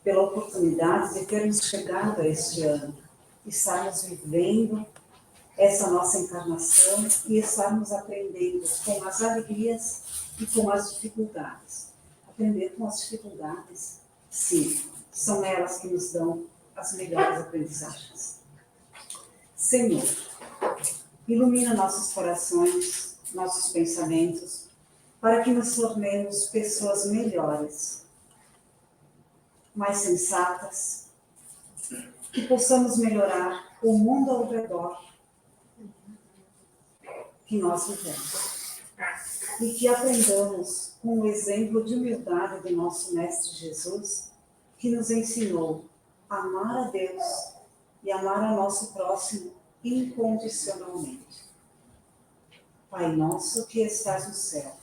pela oportunidade de termos chegado a este ano, estarmos vivendo essa nossa encarnação e estarmos aprendendo com as alegrias e com as dificuldades. Aprender com as dificuldades, sim, são elas que nos dão as melhores aprendizagens. Senhor, ilumina nossos corações, nossos pensamentos, para que nos tornemos pessoas melhores, mais sensatas, que possamos melhorar o mundo ao redor que nós vivemos. E que aprendamos com o exemplo de humildade do nosso Mestre Jesus, que nos ensinou a amar a Deus e amar ao nosso próximo incondicionalmente. Pai nosso que estás no céu,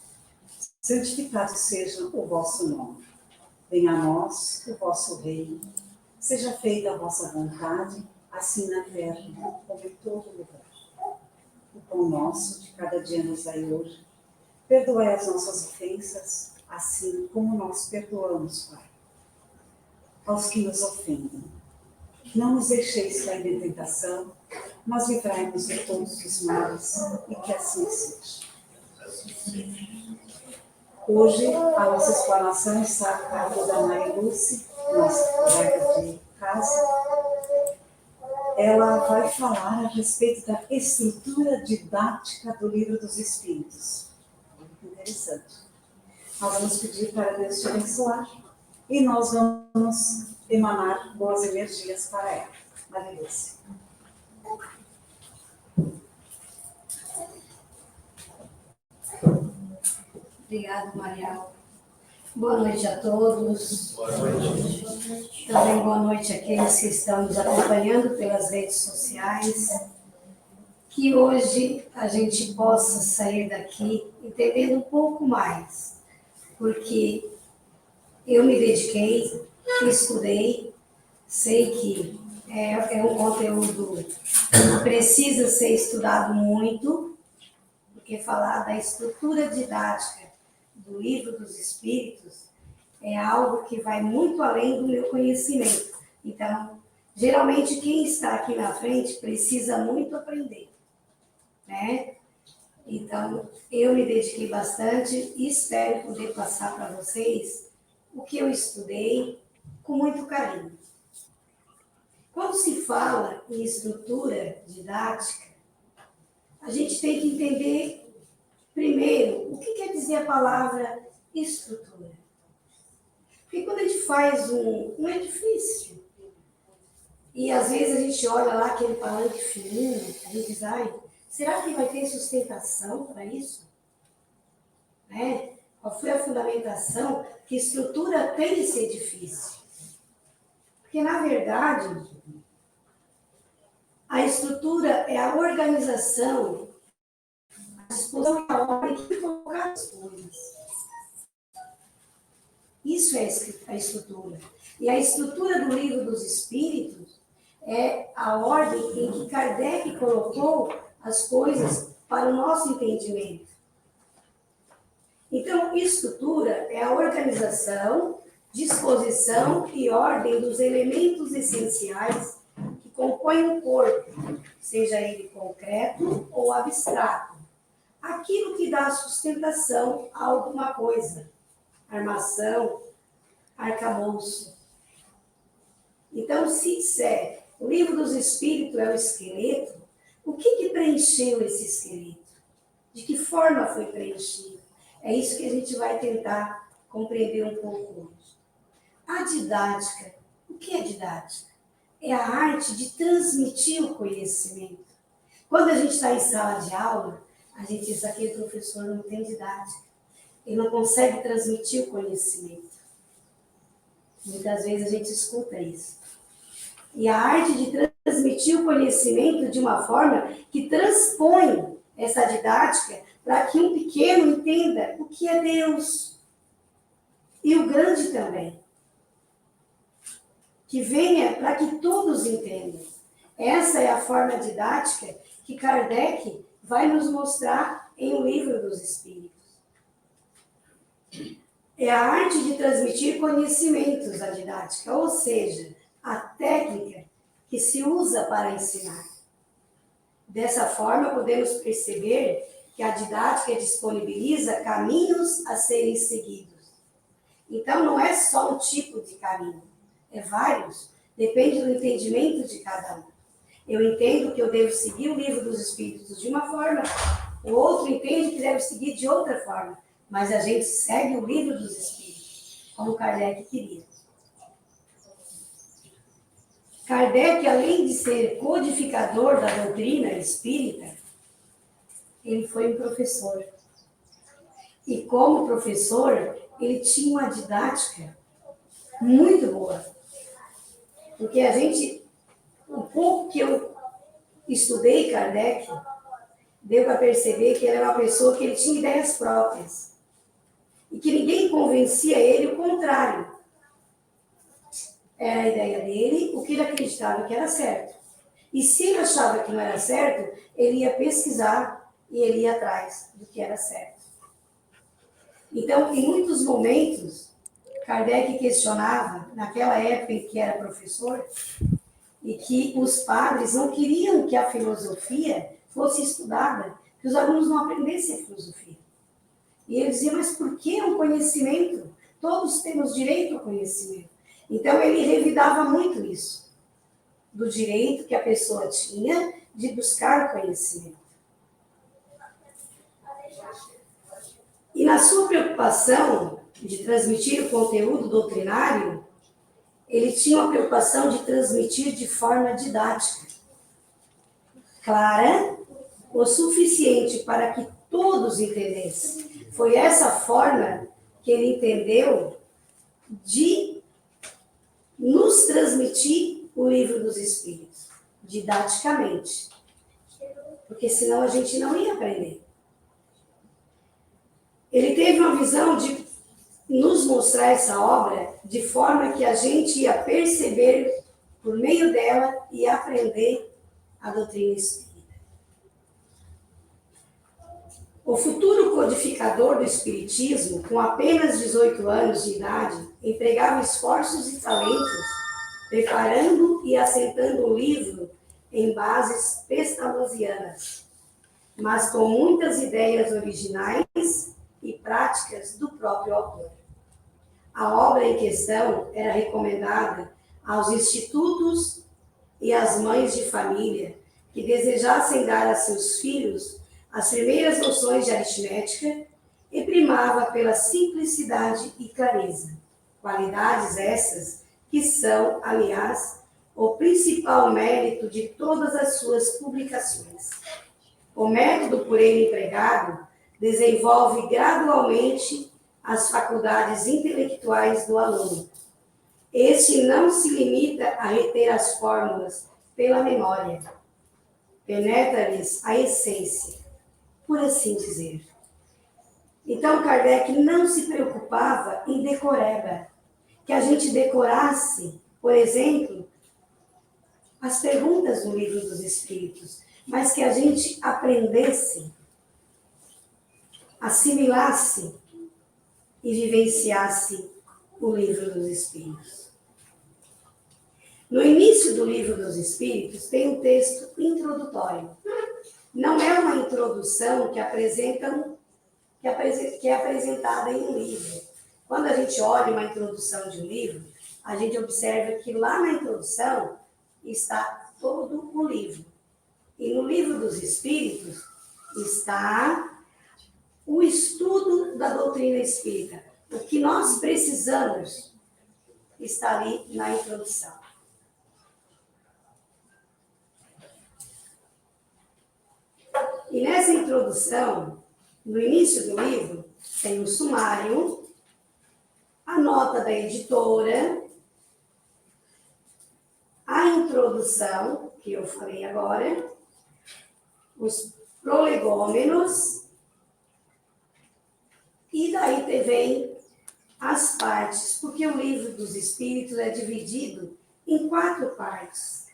santificado seja o vosso nome. Venha a nós o vosso reino. Seja feita a vossa vontade, assim na terra como em todo lugar. O pão nosso de cada dia nos dai hoje. Perdoai as nossas ofensas, assim como nós perdoamos, Pai, aos que nos ofendem. Não nos deixeis cair em tentação, mas livrai-nos de todos os males, e que assim seja. Hoje, a nossa explanação está a cargo da Maria Lúcia, nossa colega de casa. Ela vai falar a respeito da estrutura didática do Livro dos Espíritos. Muito interessante. Nós vamos pedir para Deus te abençoar e nós vamos emanar boas energias para ela. Maria Lúcia. Obrigada, Marial. Boa noite a todos. Boa noite. Também boa noite àqueles que estão nos acompanhando pelas redes sociais. Que hoje a gente possa sair daqui entendendo um pouco mais, porque eu me dediquei, estudei, sei que é um conteúdo que precisa ser estudado muito, porque falar da estrutura didática do Livro dos Espíritos é algo que vai muito além do meu conhecimento. Então, geralmente quem está aqui na frente precisa muito aprender, né? Então, eu me dediquei bastante e espero poder passar para vocês o que eu estudei com muito carinho. Quando se fala em estrutura didática, a gente tem que entender primeiro, o que quer dizer a palavra estrutura? Porque quando a gente faz um edifício, e às vezes a gente olha lá aquele palanque fininho, a gente diz, será que vai ter sustentação para isso? Né? Qual foi a fundamentação? Que estrutura tem esse edifício? Porque, na verdade, a estrutura é a organização, a disposição da ordem que colocar as coisas. Isso é a estrutura. E a estrutura do Livro dos Espíritos é a ordem em que Kardec colocou as coisas para o nosso entendimento. Então, estrutura é a organização, disposição e ordem dos elementos essenciais que compõem um corpo, seja ele concreto ou abstrato. Aquilo que dá sustentação a alguma coisa. Armação, arcabouço. Então, se disser, o Livro dos Espíritos é o esqueleto, o que preencheu esse esqueleto? De que forma foi preenchido? É isso que a gente vai tentar compreender um pouco hoje. A didática. O que é didática? É a arte de transmitir o conhecimento. Quando a gente está em sala de aula, a gente diz, aquele professor não tem didática. Ele não consegue transmitir o conhecimento. Muitas vezes a gente escuta isso. E a arte de transmitir o conhecimento de uma forma que transpõe essa didática para que um pequeno entenda o que é Deus. E o grande também. Que venha para que todos entendam. Essa é a forma didática que Kardec vai nos mostrar em O Livro dos Espíritos. é a arte de transmitir conhecimentos da didática, ou seja, a técnica que se usa para ensinar. Dessa forma, podemos perceber que a didática disponibiliza caminhos a serem seguidos. Então, não é só um tipo de caminho, é vários, depende do entendimento de cada um. Eu entendo que eu devo seguir o livro dos Espíritos de uma forma, o outro entende que deve seguir de outra forma, mas a gente segue o livro dos Espíritos, como Kardec queria. Kardec, além de ser codificador da doutrina espírita, ele foi um professor. E como professor, ele tinha uma didática muito boa. Porque o pouco que eu estudei Kardec, deu para perceber que ele era uma pessoa que ele tinha ideias próprias. E que ninguém convencia ele o contrário. Era a ideia dele, o que ele acreditava que era certo. E se ele achava que não era certo, ele ia pesquisar e ele ia atrás do que era certo. Então, em muitos momentos, Kardec questionava, naquela época em que era professor, e que os padres não queriam que a filosofia fosse estudada, que os alunos não aprendessem a filosofia. E ele dizia, mas por que um conhecimento? Todos temos direito ao conhecimento. Então, ele revidava muito isso, do direito que a pessoa tinha de buscar conhecimento. E na sua preocupação de transmitir o conteúdo doutrinário, ele tinha uma preocupação de transmitir de forma didática, clara, o suficiente para que todos entendessem. Foi essa forma que ele entendeu de nos transmitir o livro dos Espíritos, didaticamente. Porque senão a gente não ia aprender. Ele teve uma visão de nos mostrar essa obra de forma que a gente ia perceber por meio dela e aprender a doutrina espírita. O futuro codificador do espiritismo, com apenas 18 anos de idade, empregava esforços e talentos preparando e assentando o livro em bases pestalozzianas, mas com muitas ideias originais e práticas do próprio autor. A obra em questão era recomendada aos institutos e às mães de família que desejassem dar a seus filhos as primeiras noções de aritmética e primava pela simplicidade e clareza. Qualidades essas que são, aliás, o principal mérito de todas as suas publicações. O método por ele empregado desenvolve gradualmente as faculdades intelectuais do aluno. Este não se limita a reter as fórmulas pela memória. Penetra-lhes a essência, por assim dizer. Então, Kardec não se preocupava em decoreba, que a gente decorasse, por exemplo, as perguntas do Livro dos Espíritos, mas que a gente aprendesse, assimilasse e vivenciasse o Livro dos Espíritos. No início do Livro dos Espíritos tem um texto introdutório. Não é uma introdução que é apresentada em um livro. Quando a gente olha uma introdução de um livro, a gente observa que lá na introdução está todo o livro. E no Livro dos Espíritos está o estudo da doutrina espírita. O que nós precisamos está ali na introdução. E nessa introdução, no início do livro, tem o sumário, a nota da editora, a introdução, que eu falei agora, os prolegômenos, e daí vem as partes, porque o Livro dos Espíritos é dividido em 4 partes.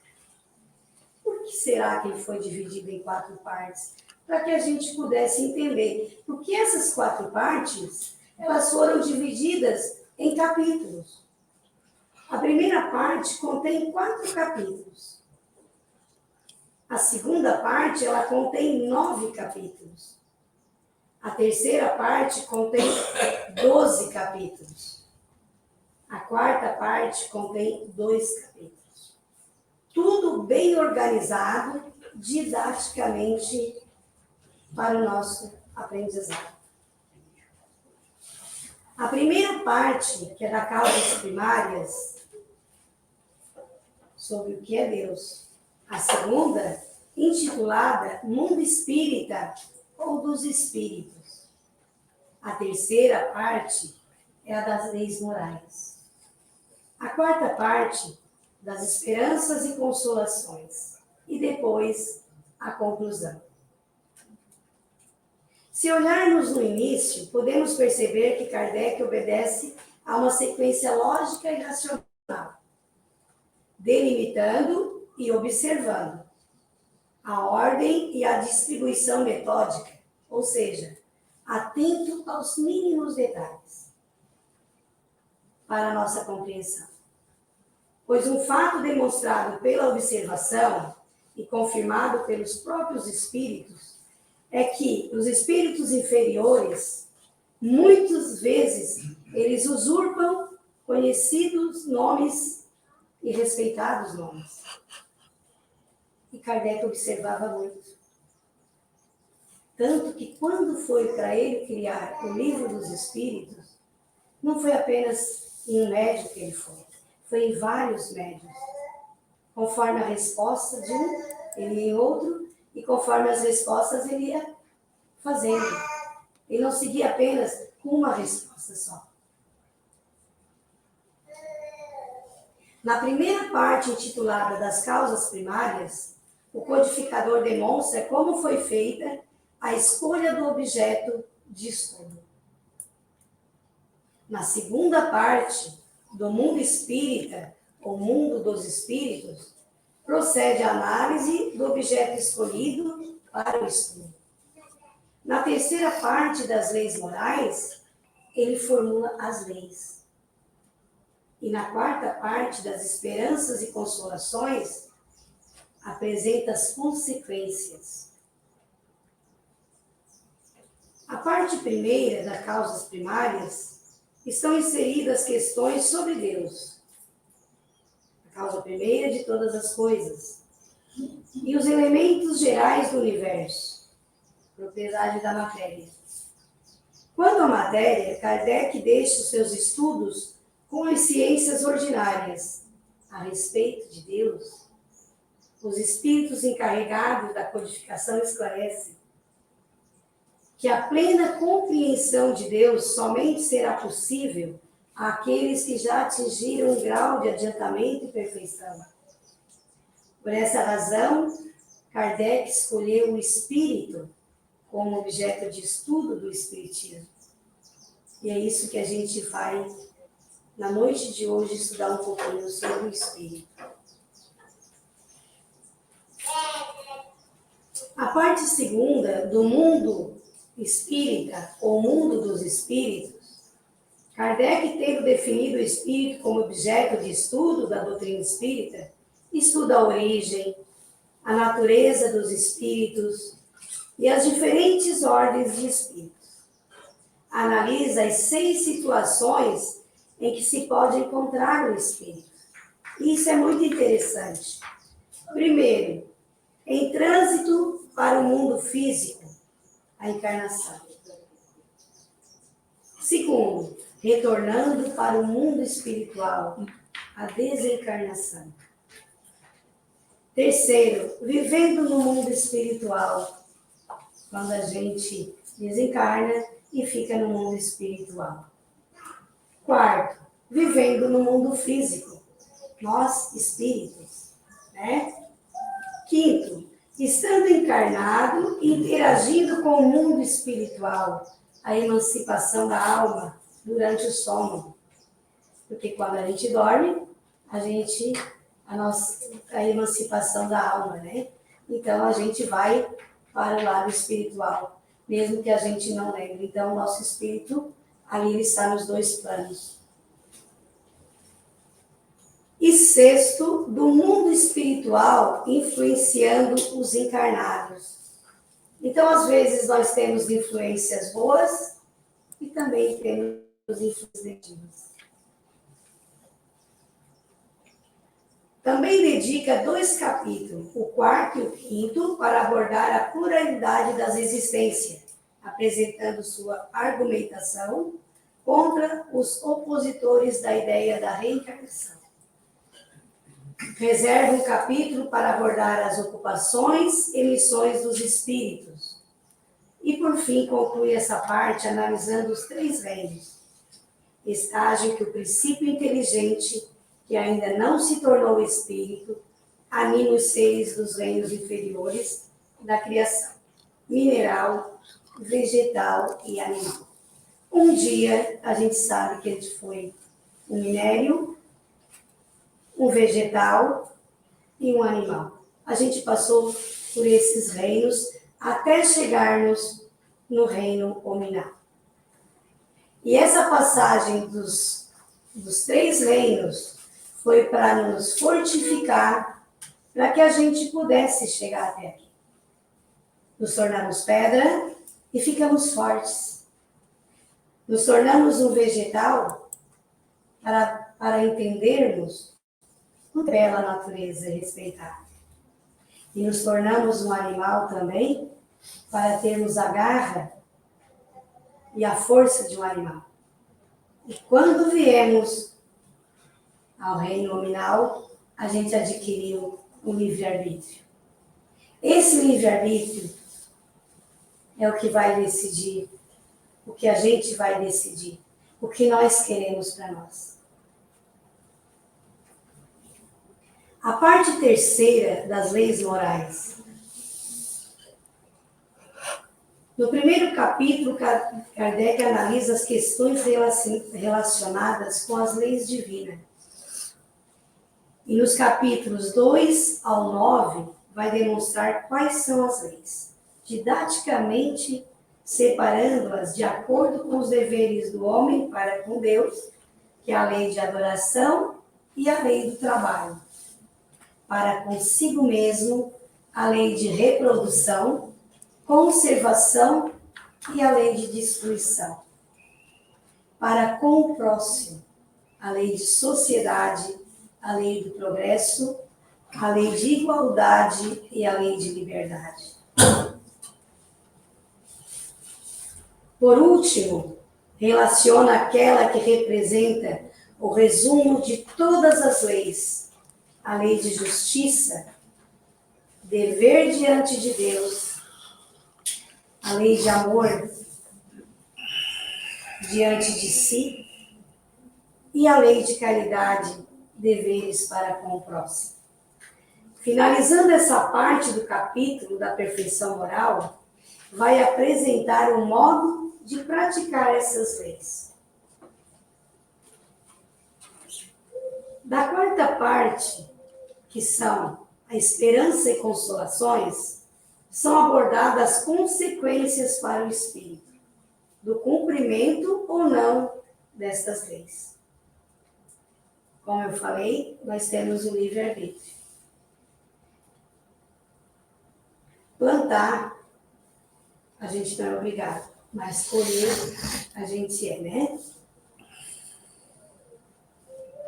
Por que será que ele foi dividido em 4 partes? Para que a gente pudesse entender. Porque essas 4 partes, elas foram divididas em capítulos. A primeira parte contém 4 capítulos. A segunda parte, ela contém 9 capítulos. A terceira parte contém 12 capítulos. A quarta parte contém 2 capítulos. Tudo bem organizado, didaticamente, para o nosso aprendizado. A primeira parte, que é da causas primárias, sobre o que é Deus. A segunda, intitulada Mundo Espírita ou dos Espíritos. A terceira parte é a das leis morais. A quarta parte, das esperanças e consolações. E depois, a conclusão. Se olharmos no início, podemos perceber que Kardec obedece a uma sequência lógica e racional, delimitando e observando a ordem e a distribuição metódica, ou seja, atento aos mínimos detalhes para a nossa compreensão. Pois um fato demonstrado pela observação e confirmado pelos próprios espíritos é que os espíritos inferiores, muitas vezes, eles usurpam conhecidos nomes e respeitados nomes. E Kardec observava muito. Tanto que quando foi para ele criar o Livro dos Espíritos, não foi apenas em um médium que ele foi em vários médiuns. Conforme a resposta de um, ele ia em outro, e conforme as respostas ele ia fazendo. Ele não seguia apenas uma resposta só. Na primeira parte, intitulada Das Causas Primárias, o codificador demonstra como foi feita a escolha do objeto de estudo. Na segunda parte, do mundo espírita, ou mundo dos espíritos, procede a análise do objeto escolhido para o estudo. Na terceira parte das leis morais, ele formula as leis. E na quarta parte das esperanças e consolações, apresenta as consequências. A parte primeira das causas primárias estão inseridas questões sobre Deus, a causa primeira de todas as coisas, e os elementos gerais do universo, propriedade da matéria. Quanto à matéria, Kardec deixa os seus estudos com as ciências ordinárias a respeito de Deus. Os espíritos encarregados da codificação esclarecem que a plena compreensão de Deus somente será possível àqueles que já atingiram um grau de adiantamento e perfeição. Por essa razão, Kardec escolheu o espírito como objeto de estudo do espiritismo. E é isso que a gente vai, na noite de hoje, estudar um pouquinho sobre o espírito. A parte segunda do mundo espírita, ou mundo dos espíritos, Kardec, tendo definido o espírito como objeto de estudo da doutrina espírita, estuda a origem, a natureza dos espíritos e as diferentes ordens de espíritos. Analisa as 6 situações em que se pode encontrar o espírito. Isso é muito interessante. Primeiro, em trânsito para o mundo físico, a encarnação. Segundo, retornando para o mundo espiritual, a desencarnação. Terceiro, vivendo no mundo espiritual, quando a gente desencarna e fica no mundo espiritual. Quarto, vivendo no mundo físico, nós espíritos, né? Quinto, estando encarnado e interagindo com o mundo espiritual, a emancipação da alma durante o sono. Porque quando a gente dorme, a emancipação da alma, né? Então a gente vai para o lado espiritual, mesmo que a gente não lembre. Então, o nosso espírito Ali ele está nos dois planos. E sexto, do mundo espiritual influenciando os encarnados. Então, às vezes, nós temos influências boas e também temos influências negativas. Também dedica 2 capítulos, o 4º e o 5º, para abordar a pluralidade das existências, apresentando sua argumentação contra os opositores da ideia da reencarnação. Reserva um capítulo para abordar as ocupações e missões dos espíritos. E, por fim, conclui essa parte analisando os 3 reinos. Estágio que o princípio inteligente, que ainda não se tornou espírito, anima os seres dos reinos inferiores da criação, mineral, vegetal e animal. Um dia, a gente sabe que a gente foi um minério, um vegetal e um animal. A gente passou por esses reinos até chegarmos no reino hominal. E essa passagem dos 3 reinos foi para nos fortificar, para que a gente pudesse chegar até aqui. Nos tornamos pedra e ficamos fortes. Nos tornamos um vegetal para entendermos a bela natureza e respeitar. E nos tornamos um animal também para termos a garra e a força de um animal. E quando viemos ao reino nominal, a gente adquiriu o livre-arbítrio. Esse livre-arbítrio é o que vai decidir, o que a gente vai decidir, o que nós queremos para nós. A parte terceira das leis morais. No primeiro capítulo, Kardec analisa as questões relacionadas com as leis divinas. E nos capítulos 2 ao 9, vai demonstrar quais são as leis, didaticamente separando-as de acordo com os deveres do homem para com Deus, que é a lei de adoração e a lei do trabalho. Para consigo mesmo, a lei de reprodução, conservação e a lei de destruição. Para com o próximo, a lei de sociedade, a lei do progresso, a lei de igualdade e a lei de liberdade. Por último, relaciona aquela que representa o resumo de todas as leis, a lei de justiça, dever diante de Deus, a lei de amor diante de si e a lei de caridade, deveres para com o próximo. Finalizando essa parte do capítulo da perfeição moral, vai apresentar o modo de praticar essas leis. Da quarta parte, que são a esperança e consolações, são abordadas as consequências para o espírito, do cumprimento ou não destas leis. Como eu falei, nós temos o livre-arbítrio. Plantar, a gente não é obrigado, mas colher, a gente é, né?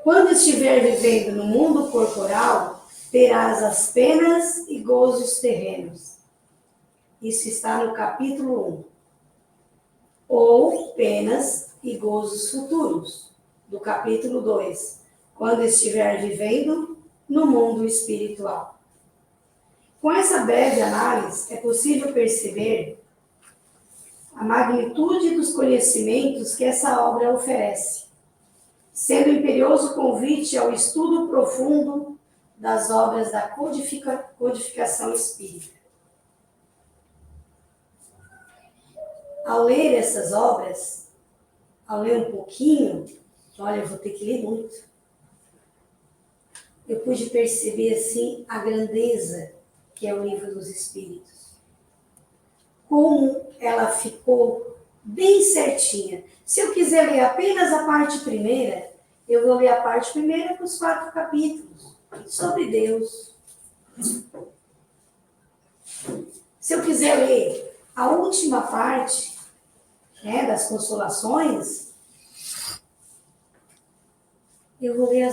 Quando estiver vivendo no mundo corporal, terás as penas e gozos terrenos. Isso está no capítulo 1. Ou penas e gozos futuros, do capítulo 2, quando estiver vivendo no mundo espiritual. Com essa breve análise, é possível perceber a magnitude dos conhecimentos que essa obra oferece, sendo imperioso convite ao estudo profundo das obras da codificação espírita. Ao ler essas obras, ao ler um pouquinho, olha, eu vou ter que ler muito, eu pude perceber, assim, a grandeza que é o Livro dos Espíritos. Como ela ficou bem certinha. Se eu quiser ler apenas a parte primeira, eu vou ler a parte primeira com os 4 capítulos sobre Deus. Se eu quiser ler a última parte, né, das consolações, eu vou ler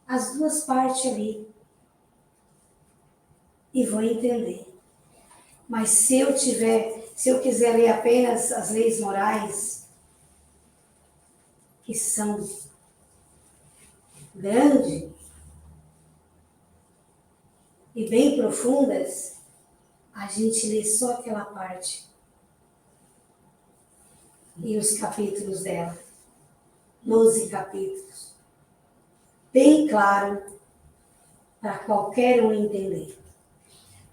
as 2 partes ali e vou entender. Mas se eu quiser ler apenas as leis morais, que são grandes e bem profundas, a gente lê só aquela parte e os capítulos dela, 12 capítulos, bem claro para qualquer um entender.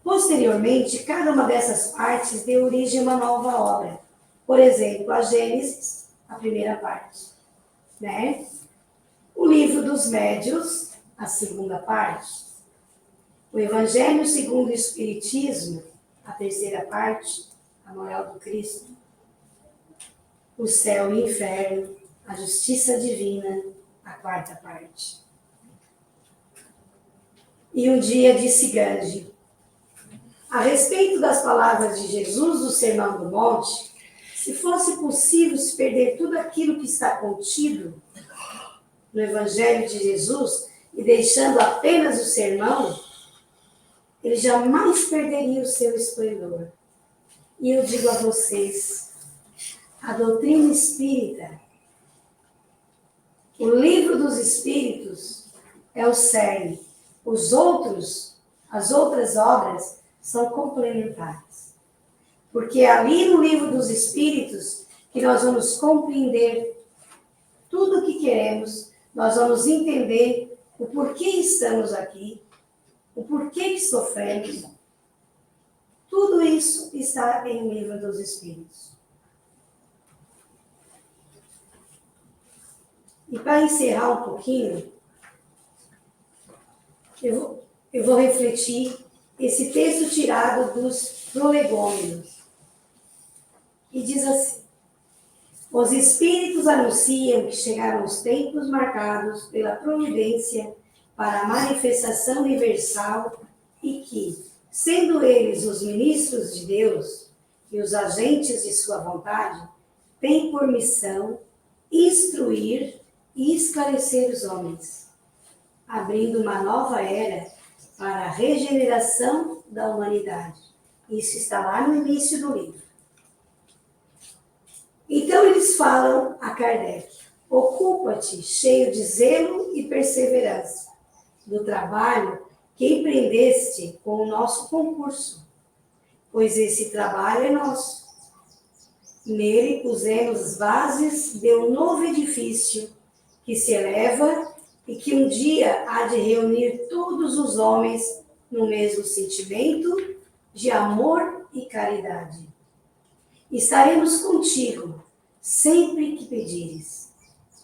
Posteriormente, cada uma dessas partes deu origem a uma nova obra. Por exemplo, a Gênesis, a primeira parte, né? O livro dos Médiuns, a segunda parte. O Evangelho segundo o Espiritismo, a terceira parte, a moral do Cristo. O céu e o inferno, a justiça divina, a quarta parte. E um dia disse Gandhi, a respeito das palavras de Jesus do Sermão do Monte, se fosse possível se perder tudo aquilo que está contido no Evangelho de Jesus e deixando apenas o sermão, ele jamais perderia o seu esplendor. E eu digo a vocês, a doutrina espírita, o livro dos espíritos é o cerne. As outras obras são complementares. Porque é ali no livro dos espíritos que nós vamos compreender tudo o que queremos, nós vamos entender o porquê estamos aqui, o porquê que sofremos. Tudo isso está em o livro dos espíritos. E para encerrar um pouquinho, eu vou refletir esse texto tirado dos prolegômenos. E diz assim, os espíritos anunciam que chegaram os tempos marcados pela providência para a manifestação universal e que, sendo eles os ministros de Deus e os agentes de sua vontade, têm por missão instruir e esclarecer os homens, abrindo uma nova era para a regeneração da humanidade. Isso está lá no início do livro. Então eles falam a Kardec, ocupa-te, cheio de zelo e perseverança, do trabalho que empreendeste com o nosso concurso, pois esse trabalho é nosso. Nele pusemos as bases de um novo edifício que se eleva e que um dia há de reunir todos os homens no mesmo sentimento de amor e caridade. Estaremos contigo sempre que pedires,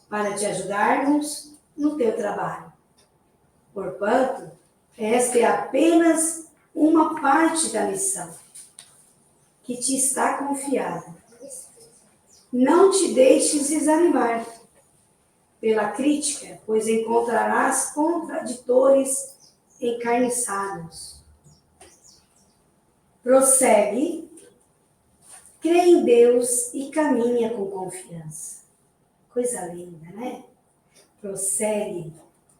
para te ajudarmos no teu trabalho. Porquanto, esta é apenas uma parte da missão que te está confiada. Não te deixes desanimar pela crítica, pois encontrarás contraditores encarniçados. Prossegue, crê em Deus e caminha com confiança. Coisa linda, né? Prossegue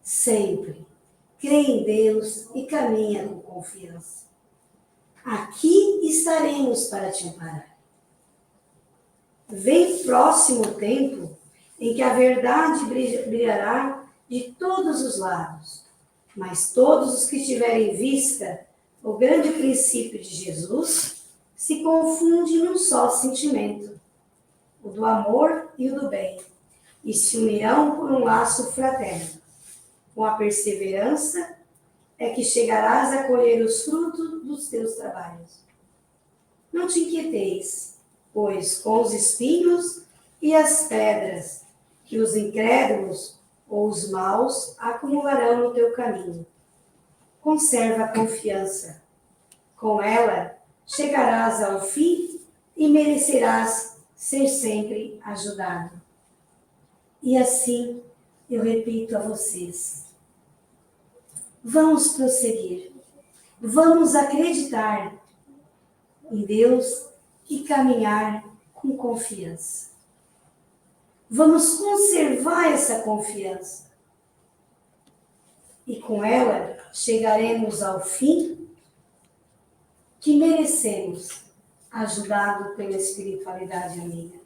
sempre. Crê em Deus e caminha com confiança. Aqui estaremos para te amparar. Vem próximo o tempo em que a verdade brilhará de todos os lados, mas todos os que tiverem em vista o grande princípio de Jesus se confundem num só sentimento, o do amor e o do bem, e se unirão por um laço fraterno. Com a perseverança é que chegarás a colher os frutos dos teus trabalhos. Não te inquieteis, pois com os espinhos e as pedras que os incrédulos ou os maus acumularão no teu caminho. Conserva a confiança. Com ela chegarás ao fim e merecerás ser sempre ajudado. E assim, eu repito a vocês, vamos prosseguir, vamos acreditar em Deus e caminhar com confiança. Vamos conservar essa confiança. E com ela chegaremos ao fim que merecemos, ajudado pela espiritualidade amiga.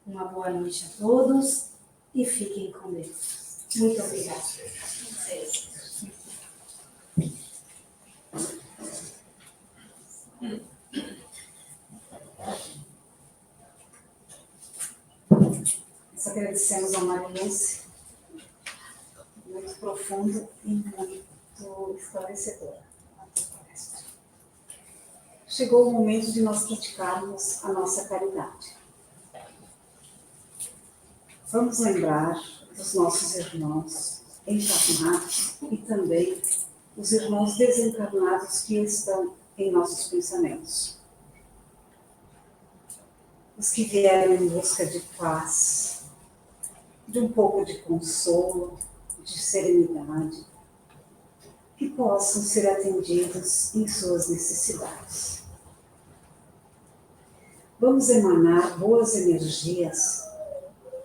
Uma boa noite a todos e fiquem com Deus. Muito obrigada. Nós agradecemos ao Mariense, muito profundo e muito esclarecedor. Chegou o momento de nós praticarmos a nossa caridade. Vamos lembrar dos nossos irmãos encarnados e também os irmãos desencarnados que estão em nossos pensamentos. Os que vieram em busca de paz, de um pouco de consolo, de serenidade, que possam ser atendidos em suas necessidades. Vamos emanar boas energias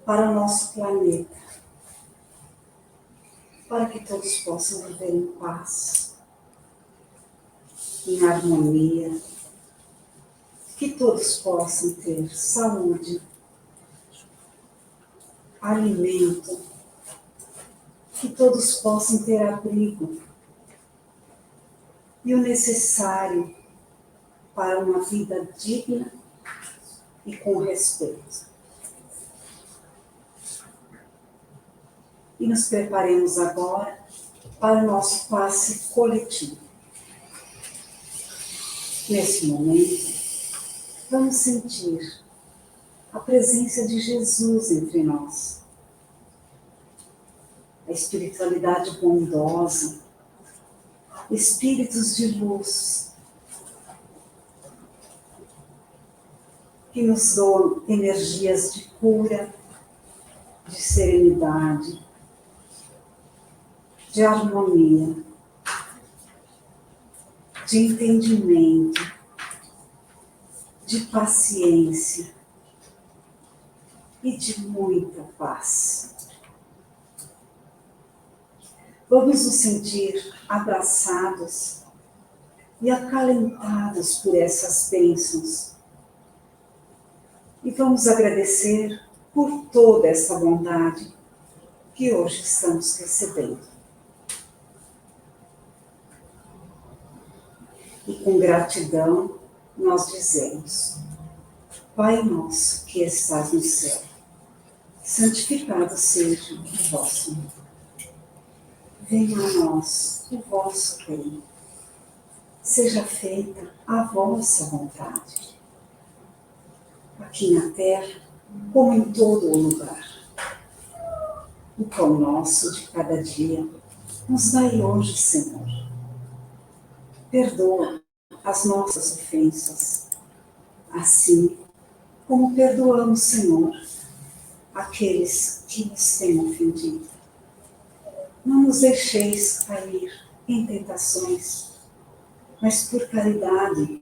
para o nosso planeta, para que todos possam viver em paz, em harmonia, que todos possam ter saúde, alimento, que todos possam ter abrigo e o necessário para uma vida digna e com respeito. E nos preparemos agora para o nosso passe coletivo. Nesse momento, vamos sentir a presença de Jesus entre nós. A espiritualidade bondosa, espíritos de luz, que nos dão energias de cura, de serenidade, de harmonia, de entendimento, de paciência e de muita paz. Vamos nos sentir abraçados e acalentados por essas bênçãos. E vamos agradecer por toda essa bondade que hoje estamos recebendo. E com gratidão nós dizemos: Pai nosso que estás no céu, santificado seja o vosso nome. Venha a nós o vosso reino. Seja feita a vossa vontade, aqui na terra como em todo o lugar. O pão nosso de cada dia nos dai hoje, Senhor. Perdoa as nossas ofensas, assim como perdoamos, Senhor, aqueles que nos têm ofendido. Não nos deixeis cair em tentações, mas por caridade,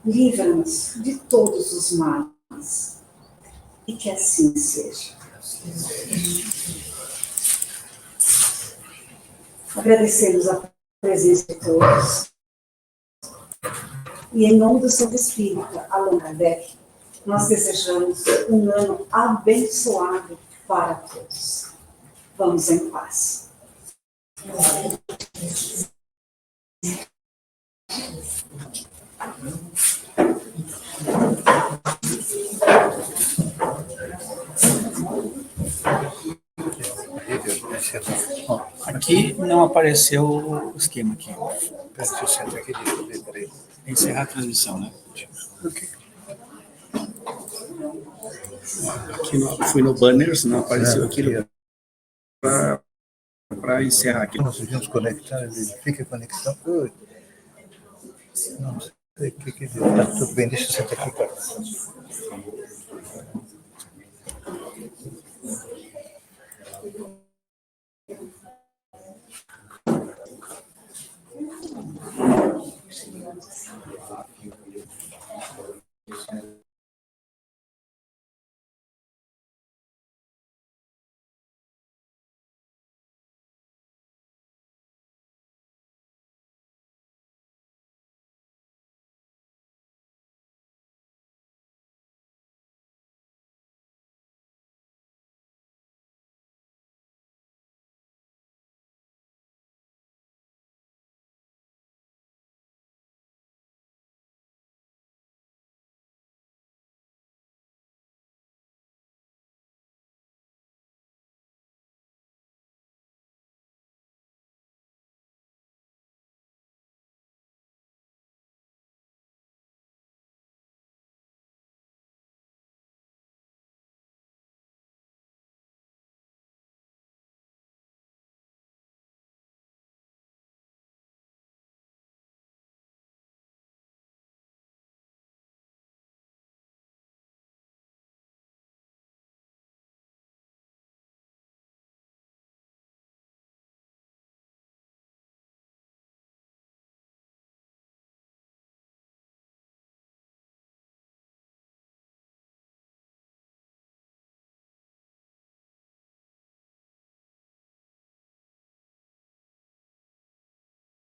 livra-nos de todos os males. E que assim seja. Agradecemos a presença de todos. E em nome do Santo Espírito, Allan Kardec, nós desejamos um ano abençoado para todos. Vamos em paz. Aqui não apareceu o esquema aqui. Encerrar a transmissão, né? Ok. Aqui fui no banners, não apareceu aquilo para encerrar aqui. Conseguimos conectar, verifica a conexão. Oi. Não sei. Tá tudo bem, deixa eu sentar aqui, cara.